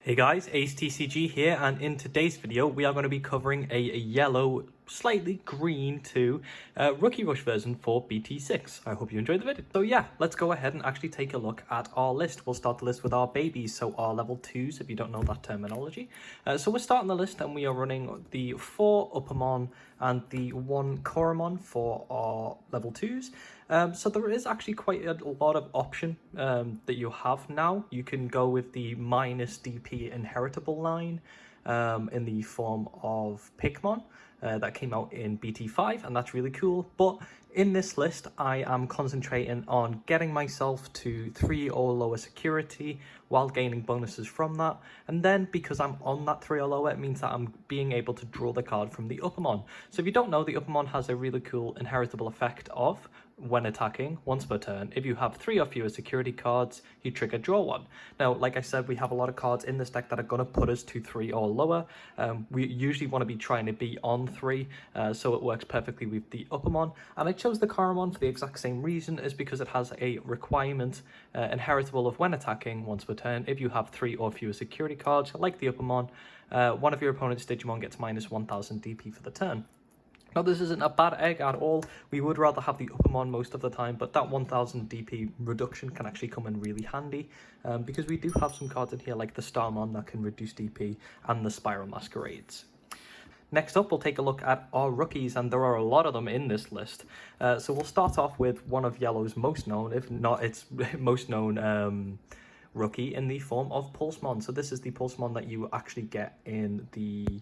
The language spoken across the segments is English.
Hey guys, Ace TCG here, and in today's video we are going to be covering a yellow, slightly green to Rookie Rush version for BT6. I hope you enjoyed the video. So yeah, let's go ahead and actually take a look at our list. We'll start the list with our babies, so our level 2s if you don't know that terminology. So we're starting the list and we are running the 4 Upamon and the 1 Koromon for our level 2s. So there is actually quite a lot of option that you have now. You can go with the minus DP inheritable line in the form of Pigmon that came out in BT5, and that's really cool. But in this list, I am concentrating on getting myself to 3 or lower security while gaining bonuses from that. And then because I'm on that 3 or lower, it means that I'm being able to draw the card from the Upamon. So if you don't know, the Upamon has a really cool inheritable effect of, when attacking once per turn, if you have 3 or fewer security cards, you trigger draw 1. Now, like I said, we have a lot of cards in this deck that are going to put us to 3 or lower. We usually want to be trying to be on 3, so it works perfectly with the Upamon. And I chose the Koromon for the exact same reason, is because it has a requirement inheritable of when attacking once per turn. If you have 3 or fewer security cards, like the Upamon, one of your opponent's Digimon gets minus 1000 DP for the turn. Now, this isn't a bad egg at all. We would rather have the Upamon most of the time, but that 1000 DP reduction can actually come in really handy because we do have some cards in here like the Starmon that can reduce DP and the Spiral Masquerades. Next up, we'll take a look at our rookies, and there are a lot of them in this list. So we'll start off with one of Yellow's most known, if not its most known rookie, in the form of Pulsemon. So this is the Pulsemon that you actually get in the...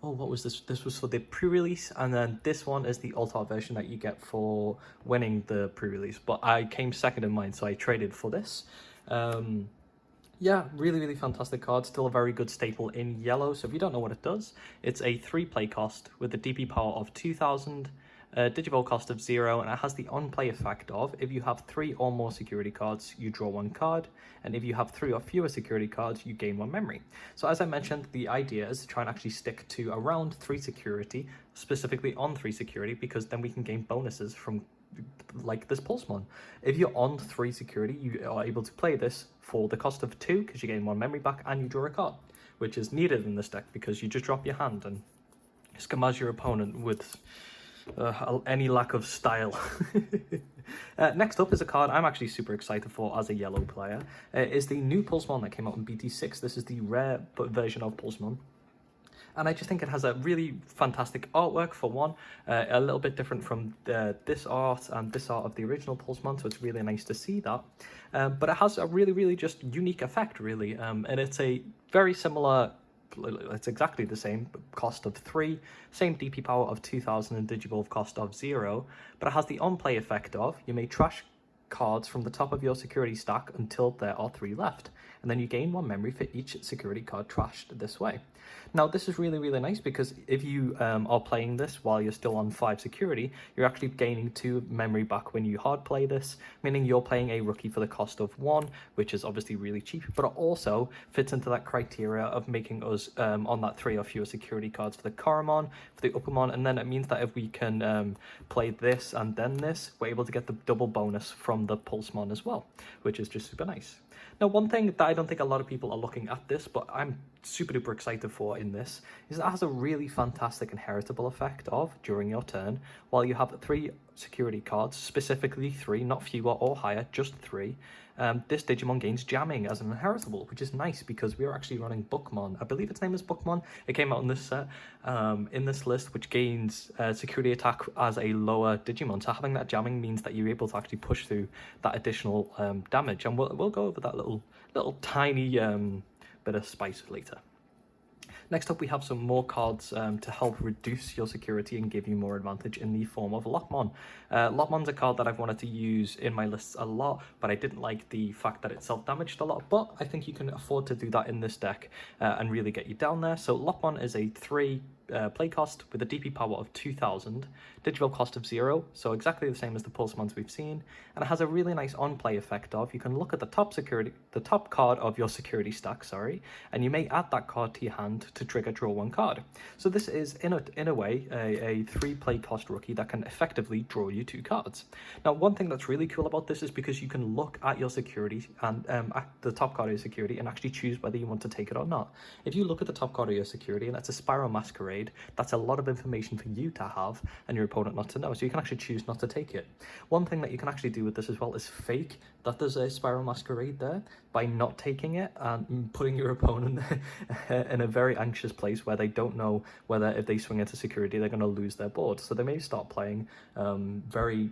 Oh, what was this? This was for the pre-release, and then this one is the Ultra version that you get for winning the pre-release. But I came second in mine, so I traded for this. Yeah, really fantastic card. Still a very good staple in yellow. So if you don't know what it does, it's a 3 play cost with a DP power of 2000, Digivolve cost of 0, and it has the on-play effect of, if you have 3 or more security cards, you draw 1 card, and if you have 3 or fewer security cards, you gain 1 memory. So as I mentioned, the idea is to try and actually stick to around 3 security, specifically on 3 security, because then we can gain bonuses from like this Pulsemon. If you're on 3 security, you are able to play this for the cost of 2, because you gain 1 memory back and you draw a card, which is needed in this deck because you just drop your hand and scamaz your opponent with any lack of style. Next up is a card I'm actually super excited for as a yellow player. Is the new Pulsemon that came out in BT6. This is the rare version of Pulsemon. And I just think it has a really fantastic artwork for one, a little bit different from this art and this art of the original Pulsemon, so it's really nice to see that. But it has a really just unique effect, really, and it's a very similar... It's exactly the same cost of 3, same DP power of 2000 and Digivolve cost of 0, but it has the on-play effect of, you may trash cards from the top of your security stack until there are 3 left, and then you gain 1 memory for each security card trashed this way. Now, this is really nice because if you are playing this while you're still on 5 security, you're actually gaining 2 memory back when you hard play this, meaning you're playing a rookie for the cost of 1, which is obviously really cheap, but it also fits into that criteria of making us on that 3 or fewer security cards for the Koromon, for the Upamon, and then it means that if we can play this and then this, we're able to get the double bonus from the Pulsemon as well, which is just super nice. Now, one thing that I don't think a lot of people are looking at this, but I'm super duper excited for in this, is it has a really fantastic inheritable effect of, during your turn, while you have 3 security cards, specifically 3, not fewer or higher, just 3, this Digimon gains jamming as an inheritable, which is nice because we are actually running Bulkmon. I believe its name is Bulkmon. It came out in this set, in this list, which gains security attack as a lower Digimon. So having that jamming means that you're able to actually push through that additional damage, and we'll go over that little tiny bit of spice later. Next up, we have some more cards to help reduce your security and give you more advantage in the form of Lochmon. Lochmon's a card that I've wanted to use in my lists a lot, but I didn't like the fact that it self-damaged a lot, but I think you can afford to do that in this deck and really get you down there. So Lochmon is a 3 play cost with a DP power of 2000, Digivolve cost of 0, so exactly the same as the Pulsemons we've seen, and it has a really nice on-play effect of, you can look at the top card of your security stack, and you may add that card to your hand to trigger draw one card. So this is, in a way, a 3 play cost rookie that can effectively draw you 2 cards. Now, one thing that's really cool about this is because you can look at your security and at the top card of your security and actually choose whether you want to take it or not. If you look at the top card of your security and that's a Spiral Masquerade, that's a lot of information for you to have and your opponent not to know, so you can actually choose not to take it. One thing that you can actually do with this as well is fake that there's a Spiral Masquerade there by not taking it and putting your opponent in a very anxious place where they don't know whether if they swing into security they're going to lose their board. So they may start playing very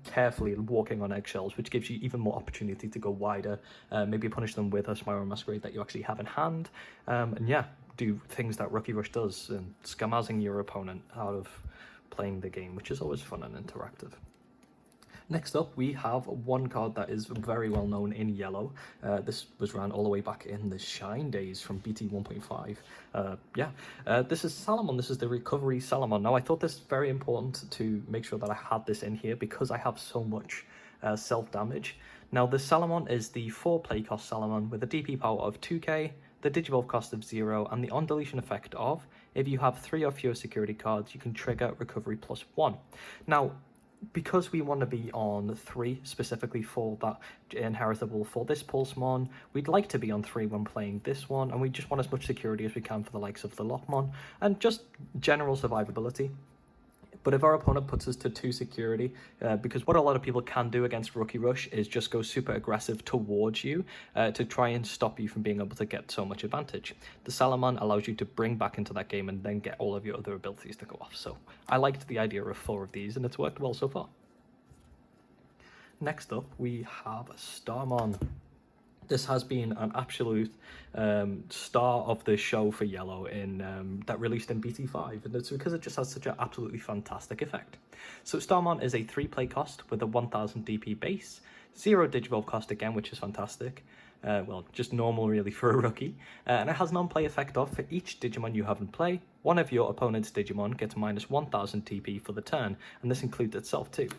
carefully, walking on eggshells, which gives you even more opportunity to go wider, maybe punish them with a Spiral Masquerade that you actually have in hand, and yeah, do things that Rookie Rush does, and scammazing your opponent out of playing the game, which is always fun and interactive. Next up, we have one card that is very well known in yellow. This was ran all the way back in the Shine days from BT1.5. This is Salamon. This is the Recovery Salamon. Now, I thought this very important to make sure that I had this in here because I have so much self-damage. Now, the Salamon is the 4 play cost Salamon with a DP power of 2k, the Digivolve cost of 0, and the on-deletion effect of, if you have 3 or fewer security cards, you can trigger Recovery +1. Now, because we want to be on 3 specifically for that inheritable for this Pulsemon, we'd like to be on 3 when playing this one, and we just want as much security as we can for the likes of the Lochmon, and just general survivability. But if our opponent puts us to 2 security, because what a lot of people can do against Rookie Rush is just go super aggressive towards you to try and stop you from being able to get so much advantage. The Salamon allows you to bring back into that game and then get all of your other abilities to go off. So I liked the idea of 4 of these, and it's worked well so far. Next up, we have Starmon. This has been an absolute star of the show for yellow in that released in BT5, and it's because it just has such an absolutely fantastic effect. So Starmon is a 3 play cost with a 1000 DP base, 0 Digivolve cost again, which is fantastic. Well, just normal really for a rookie. And it has non-play effect of, for each Digimon you have in play, one of your opponent's Digimon gets minus 1000 TP for the turn, and this includes itself too.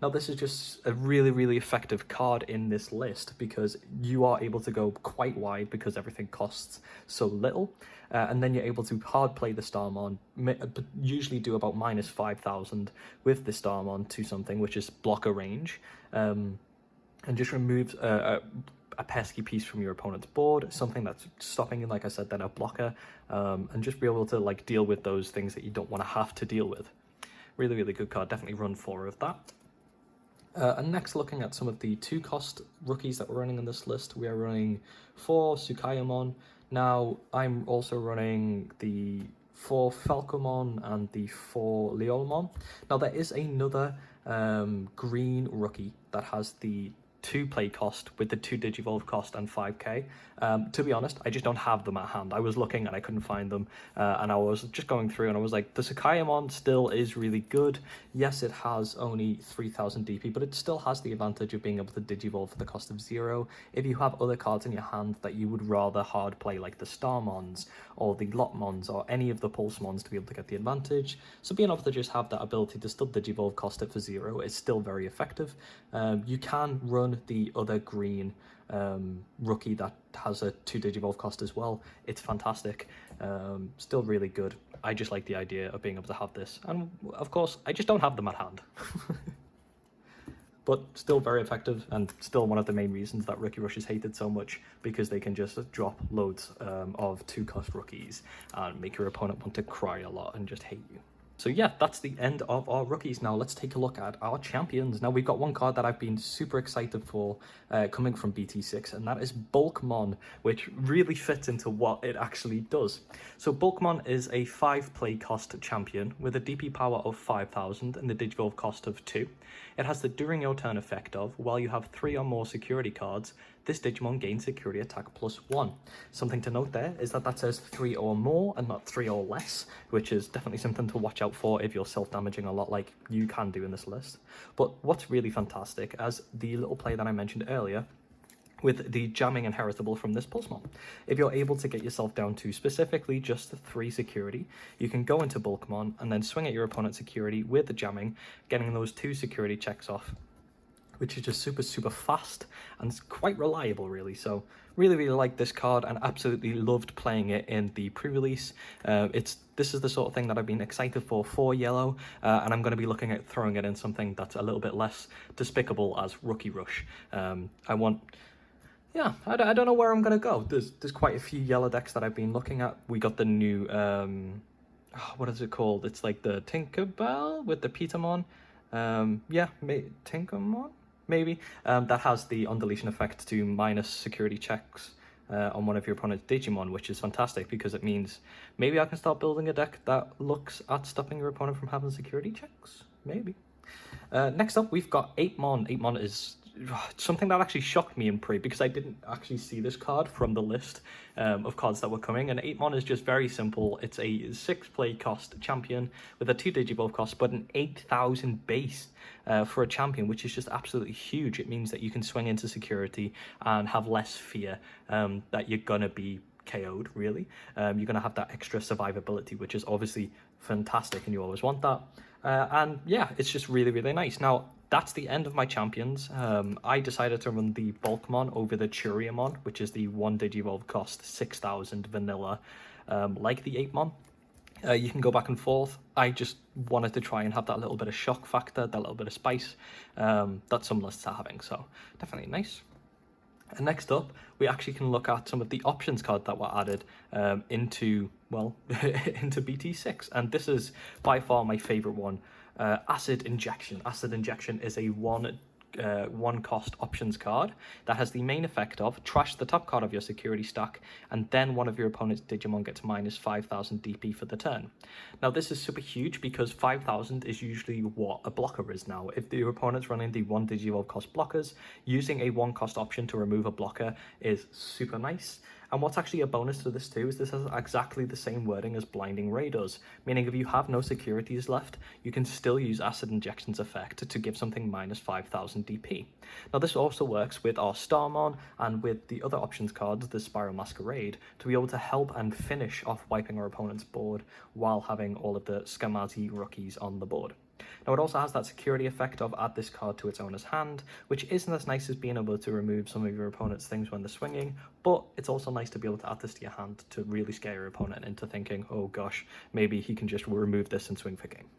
Now, this is just a really, really effective card in this list because you are able to go quite wide because everything costs so little. And then you're able to hard play the Starmon, usually do about minus 5000 with the Starmon to something, which is blocker range, and just remove a pesky piece from your opponent's board, something that's stopping, like I said, then a blocker, and just be able to like deal with those things that you don't want to have to deal with. Really, really good card. Definitely run 4 of that. And next, looking at some of the 2 cost rookies that we're running on this list, we are running 4 Tsukaimon. Now, I'm also running the 4 Falcomon and the 4 Liollmon. Now, there is another green rookie that has the 2 play cost with the 2 Digivolve cost and 5k. To be honest, I just don't have them at hand. I was looking and I couldn't find them, and I was just going through and I was like, the Tsukaimon still is really good. Yes, it has only 3000 DP, but it still has the advantage of being able to Digivolve for the cost of 0. If you have other cards in your hand that you would rather hard play, like the Starmons or the Lopmons or any of the Pulsemons, to be able to get the advantage, so being able to just have that ability to still Digivolve cost it for 0 is still very effective. You can run the other green rookie that has a 2 Digivolve cost as well. It's fantastic, still really good. I just like the idea of being able to have this, and of course I just don't have them at hand. But still very effective, and still one of the main reasons that Rookie Rush is hated so much, because they can just drop loads of 2 cost rookies and make your opponent want to cry a lot and just hate you. So yeah, that's the end of our rookies. Now let's take a look at our champions. Now we've got one card that I've been super excited for coming from BT6, and that is Bulkmon, which really fits into what it actually does. So Bulkmon is a 5 play cost champion with a DP power of 5000 and the Digivolve cost of 2. It has the during your turn effect of, while you have 3 or more security cards, this Digimon gains security attack +1. Something to note there is that that says 3 or more and not 3 or less, which is definitely something to watch out for if you're self-damaging a lot like you can do in this list. But what's really fantastic, as the little play that I mentioned earlier, with the jamming inheritable from this Pulsemon. If you're able to get yourself down to specifically just 3 security, you can go into Bulkmon and then swing at your opponent's security with the jamming, getting those 2 security checks off, which is just super fast and quite reliable, really. So really like this card and absolutely loved playing it in the pre-release. This is the sort of thing that I've been excited for yellow, and I'm going to be looking at throwing it in something that's a little bit less despicable as Rookie Rush. Yeah, I don't know where I'm going to go. There's quite a few yellow decks that I've been looking at. We got the new, what is it called? It's like the Tinkerbell with the Petermon. Yeah, Tinkermon? Maybe. That has the on-deletion effect to minus security checks on one of your opponent's Digimon, which is fantastic because it means maybe I can start building a deck that looks at stopping your opponent from having security checks. Maybe. Next up, we've got Apemon. Apemon is something that actually shocked me in pre because I didn't actually see this card from the list of cards that were coming. And Apemon is just very simple. It's a 6 play cost champion with a 2 Digivolve cost, but an 8,000 base for a champion, which is just absolutely huge. It means that you can swing into security and have less fear that you're gonna be KO'd, really. You're gonna have that extra survivability, which is obviously fantastic, and you always want that. And yeah, it's just really nice. Now, that's the end of my champions. I decided to run the Bulkmon over the Churiamon, which is the 1 Digivolve cost 6,000 vanilla, like the Apemon. You can go back and forth. I just wanted to try and have that little bit of shock factor, that little bit of spice that some lists are having, so definitely nice. And next up, we actually can look at some of the options cards that were added into BT6, and this is by far my favorite one. Acid Injection. Acid Injection is a one cost options card that has the main effect of trash the top card of your security stack, and then one of your opponent's Digimon gets minus 5,000 DP for the turn. Now this is super huge because 5,000 is usually what a blocker is now. If your opponent's running the 1 Digivolve cost blockers, using a 1 cost option to remove a blocker is super nice. And what's actually a bonus to this too is this has exactly the same wording as Blinding Ray does, meaning if you have no securities left, you can still use Acid Injection's effect to give something minus 5,000 DP. Now this also works with our Starmon and with the other options cards, the Spiral Masquerade, to be able to help and finish off wiping our opponent's board while having all of the Scamazi rookies on the board. Now it also has that security effect of add this card to its owner's hand, which isn't as nice as being able to remove some of your opponent's things when they're swinging, but it's also nice to be able to add this to your hand to really scare your opponent into thinking, oh gosh, maybe he can just remove this and swing for game.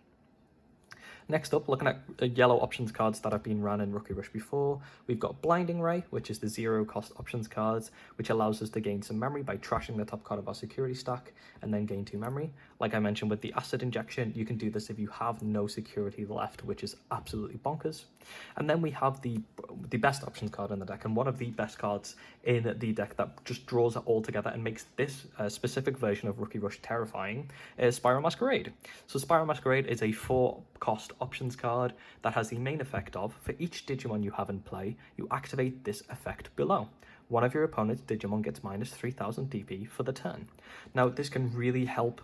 Next up, looking at yellow options cards that have been run in Rookie Rush before, we've got Blinding Ray, which is the 0 cost options cards, which allows us to gain some memory by trashing the top card of our security stack and then gain 2 memory. Like I mentioned with the Acid Injection, you can do this if you have no security left, which is absolutely bonkers. And then we have the best options card in the deck, and one of the best cards in the deck that just draws it all together and makes this specific version of Rookie Rush terrifying is Spiral Masquerade. So Spiral Masquerade is a 4 cost options card that has the main effect of, for each Digimon you have in play, you activate this effect below. One of your opponent's Digimon gets minus 3,000 DP for the turn. Now this can really help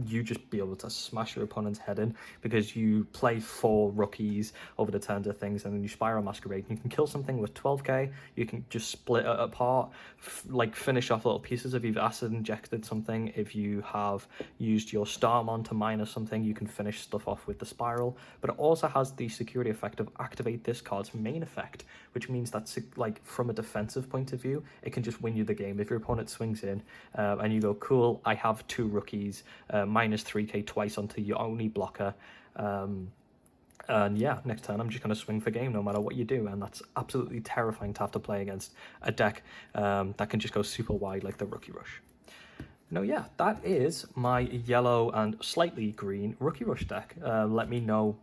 you just be able to smash your opponent's head in, because you play 4 rookies over the turns of things, and then you Spiral Masquerade. You can kill something with 12k, you can just split it apart, like finish off little pieces. If you've acid injected something, if you have used your Starmon to minus something, you can finish stuff off with the Spiral. But it also has the security effect of activate this card's main effect, which means that, like, from a defensive point of view, it can just win you the game. If your opponent swings in and you go, cool, I have 2 rookies, minus 3k twice onto your only blocker, and yeah, next turn I'm just going to swing for game no matter what you do, and that's absolutely terrifying to have to play against a deck that can just go super wide like the Rookie Rush. No, yeah, that is my yellow and slightly green Rookie Rush deck. Let me know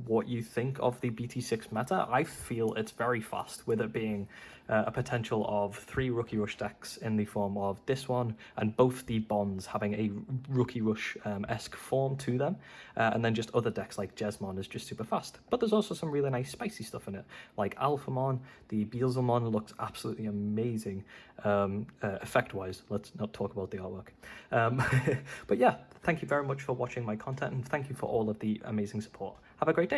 what you think of the BT6 meta. I feel it's very fast, with it being a potential of 3 Rookie Rush decks in the form of this one, and both the bonds having a Rookie Rush-esque form to them, and then just other decks like Jesmon is just super fast. But there's also some really nice spicy stuff in it, like Alphamon. The Beelzemon looks absolutely amazing effect-wise. Let's not talk about the artwork. But yeah, thank you very much for watching my content, and thank you for all of the amazing support. Have a great day.